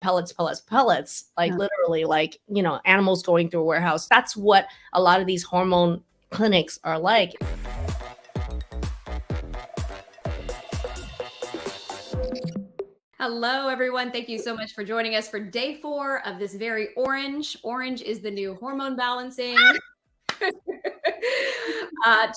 pellets, pellets, pellets, like Yeah. literally like, animals going through a warehouse. That's what a lot of these hormone clinics are like. Hello, everyone. Thank you so much for joining us for day 4 of this very orange. Orange is the new hormone balancing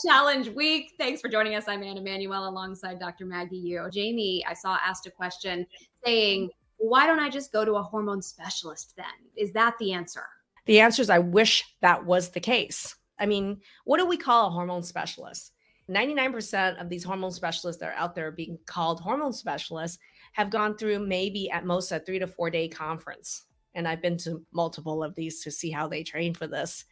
challenge week. Thanks for joining us. I'm Anna Manuel alongside Dr. Maggie Yu. Jamie, I saw asked a question saying, why don't I just go to a hormone specialist then? Is that the answer? The answer is I wish that was the case. I mean, what do we call a hormone specialist? 99% of these hormone specialists that are out there being called hormone specialists have gone through maybe at most a 3 to 4 day conference. And I've been to multiple of these to see how they train for this.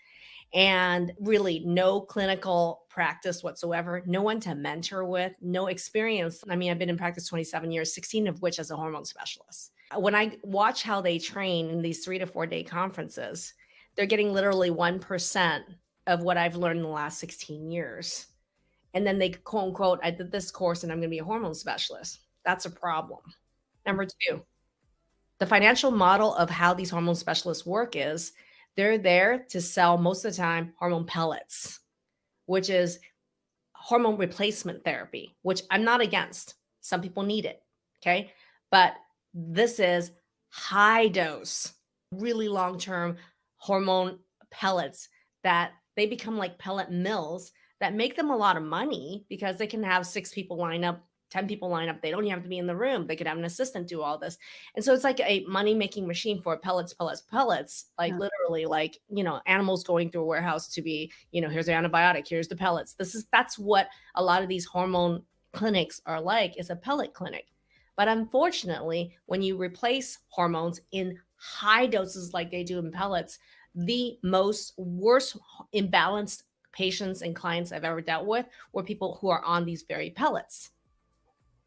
And really no clinical practice whatsoever, no one to mentor with, no experience. I mean, I've been in practice 27 years, 16 of which as a hormone specialist. When I watch how they train in these 3 to 4 day conferences, they're getting literally 1% of what I've learned in the last 16 years. And then they quote unquote, I did this course and I'm going to be a hormone specialist. That's a problem. Number 2, the financial model of how these hormone specialists work is they're there to sell most of the time hormone pellets, which is hormone replacement therapy, which I'm not against. Some people need it. Okay. But this is high dose, really long-term hormone pellets that they become like pellet mills that make them a lot of money because they can have 6 people line up, 10 people line up. They don't even have to be in the room. They could have an assistant do all this. And so it's like a money-making machine for pellets, pellets, pellets, like literally like, animals going through a warehouse to be, here's the antibiotic, here's the pellets. That's what a lot of these hormone clinics are like, is a pellet clinic. But unfortunately, when you replace hormones in high doses like they do in pellets, the worst imbalanced patients and clients I've ever dealt with were people who are on these very pellets,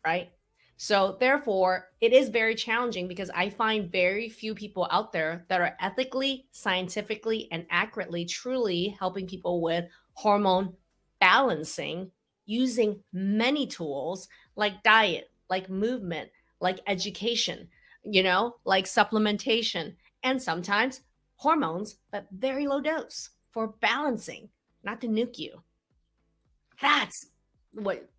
right? So therefore, it is very challenging because I find very few people out there that are ethically, scientifically, and accurately truly helping people with hormone balancing using many tools like diet, like movement, like education, like supplementation, and sometimes hormones, but very low dose for balancing, not to nuke you. That's what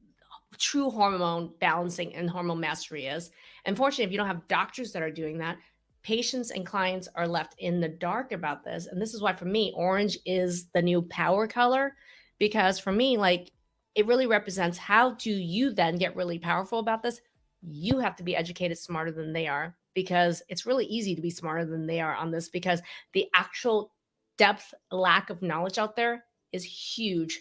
true hormone balancing and hormone mastery is. Unfortunately, if you don't have doctors that are doing that, patients and clients are left in the dark about this. And this is why for me, orange is the new power color, because for me, like, it really represents how do you then get really powerful about this? You have to be educated smarter than they are, because it's really easy to be smarter than they are on this, because the actual depth, lack of knowledge out there is huge.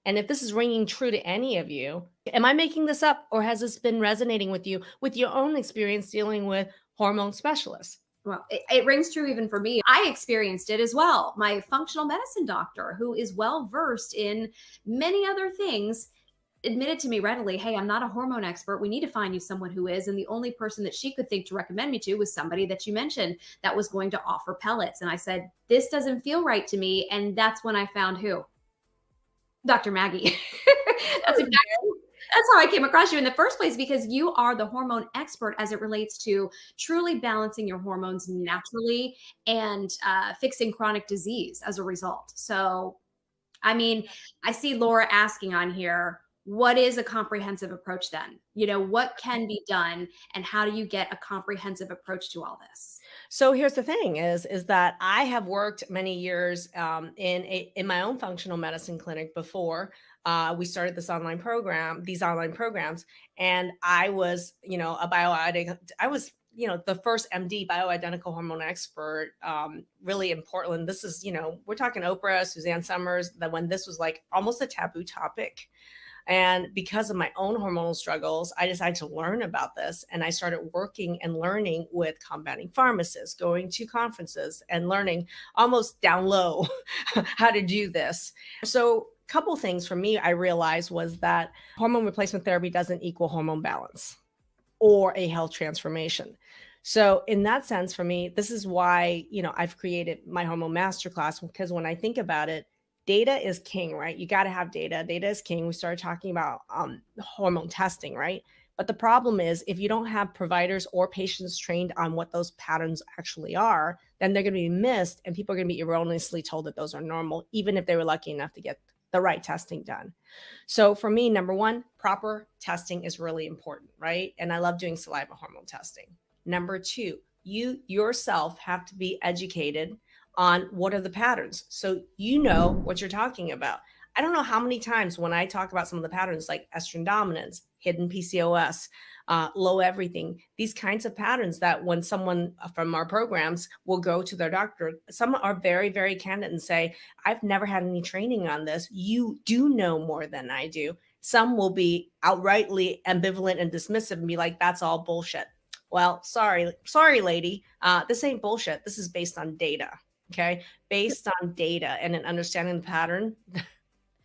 And if this is ringing true to any of you, am I making this up, or has this been resonating with you with your own experience dealing with hormone specialists? Well, it rings true even for me. I experienced it as well. My functional medicine doctor, who is well-versed in many other things, admitted to me readily, hey, I'm not a hormone expert. We need to find you someone who is. And the only person that she could think to recommend me to was somebody that you mentioned that was going to offer pellets. And I said, this doesn't feel right to me. And that's when I found who? Dr. Maggie. That's how I came across you in the first place, because you are the hormone expert as it relates to truly balancing your hormones naturally and fixing chronic disease as a result. So, I mean, I see Laura asking on here, what is a comprehensive approach then? What can be done, and how do you get a comprehensive approach to all this? So here's the thing is that I have worked many years in my own functional medicine clinic before we started these online programs, and I was, I was, the first MD bioidentical hormone expert, really in Portland. This is, we're talking Oprah, Suzanne Summers, that when this was like almost a taboo topic. And because of my own hormonal struggles, I decided to learn about this. And I started working and learning with compounding pharmacists, going to conferences and learning almost down low how to do this. So a couple things for me I realized was that hormone replacement therapy doesn't equal hormone balance or a health transformation. So in that sense, for me, this is why, I've created my Hormone Masterclass, because when I think about it, data is king, right? You got to have data. Data is king. We started talking about hormone testing, right? But the problem is if you don't have providers or patients trained on what those patterns actually are, then they're going to be missed and people are going to be erroneously told that those are normal, even if they were lucky enough to get the right testing done. So for me, number one, proper testing is really important, right? And I love doing saliva hormone testing. Number two, you yourself have to be educated on what are the patterns. So you know what you're talking about. I don't know how many times when I talk about some of the patterns like estrogen dominance, hidden PCOS, low everything, these kinds of patterns that when someone from our programs will go to their doctor, some are very, very candid and say, I've never had any training on this. You do know more than I do. Some will be outrightly ambivalent and dismissive and be like, that's all bullshit. Well, sorry, lady. This ain't bullshit. This is based on data. Okay. Based on data and an understanding the pattern.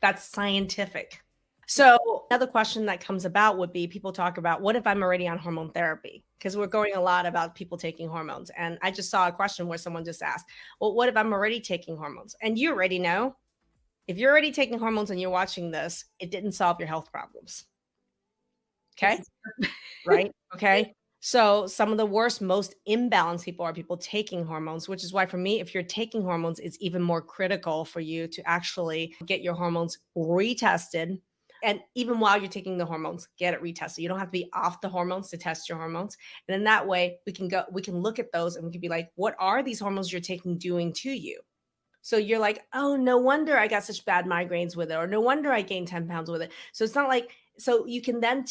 That's scientific. So another question that comes about would be people talk about, what if I'm already on hormone therapy? Because we're going a lot about people taking hormones. And I just saw a question where someone just asked, well, what if I'm already taking hormones? And you already know, if you're already taking hormones and you're watching this, it didn't solve your health problems. Okay. Right. Okay. So some of the worst, most imbalanced people are people taking hormones, which is why for me, if you're taking hormones, it's even more critical for you to actually get your hormones retested. And even while you're taking the hormones, get it retested. You don't have to be off the hormones to test your hormones. And in that way, we can look at those and we can be like, what are these hormones you're taking doing to you? So you're like, oh, no wonder I got such bad migraines with it, or no wonder I gained 10 pounds with it. So it's not like, so you can then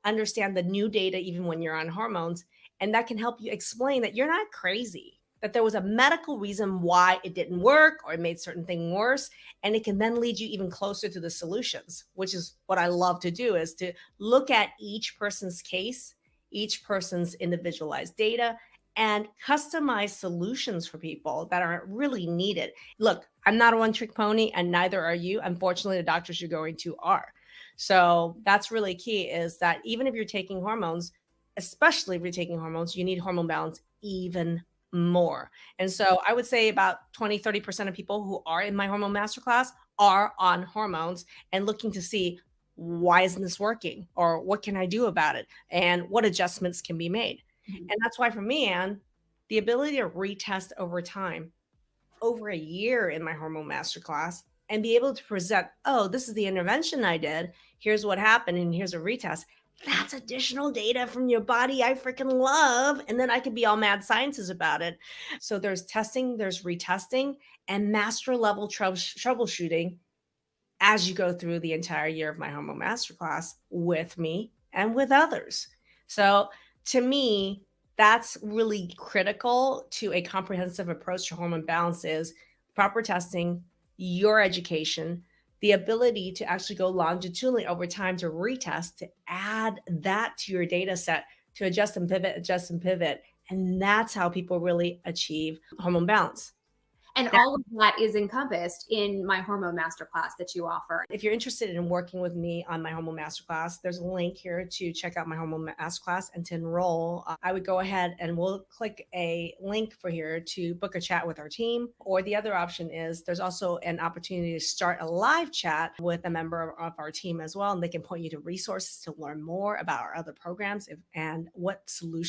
understand the new data even when you're on hormones, and that can help you explain that you're not crazy, that there was a medical reason why it didn't work or it made certain things worse. And it can then lead you even closer to the solutions, which is what I love to do, is to look at each person's case, each person's individualized data, and customize solutions for people that are really needed. Look, I'm not a one-trick pony, and neither are you. Unfortunately, the doctors you're going to are. So that's really key, is that even if you're taking hormones, especially if you're taking hormones, you need hormone balance even more. And so I would say about 20-30% of people who are in my hormone masterclass are on hormones and looking to see, why isn't this working? Or what can I do about it? And what adjustments can be made? And that's why for me, Anne, the ability to retest over time, over a year in my hormone masterclass, and be able to present, oh, this is the intervention I did, here's what happened, and here's a retest. That's additional data from your body I freaking love. And then I could be all mad sciences about it. So there's testing, there's retesting, and master level troubleshooting as you go through the entire year of my hormone masterclass with me and with others. So to me, that's really critical to a comprehensive approach to hormone balance, is proper testing, your education, the ability to actually go longitudinally over time to retest, to add that to your data set, to adjust and pivot. And that's how people really achieve hormone balance. And all of that is encompassed in my hormone masterclass that you offer. If you're interested in working with me on my hormone masterclass, there's a link here to check out my hormone masterclass and to enroll. I would go ahead and we'll click a link for here to book a chat with our team. Or the other option is there's also an opportunity to start a live chat with a member of our team as well. And they can point you to resources to learn more about our other programs and what solutions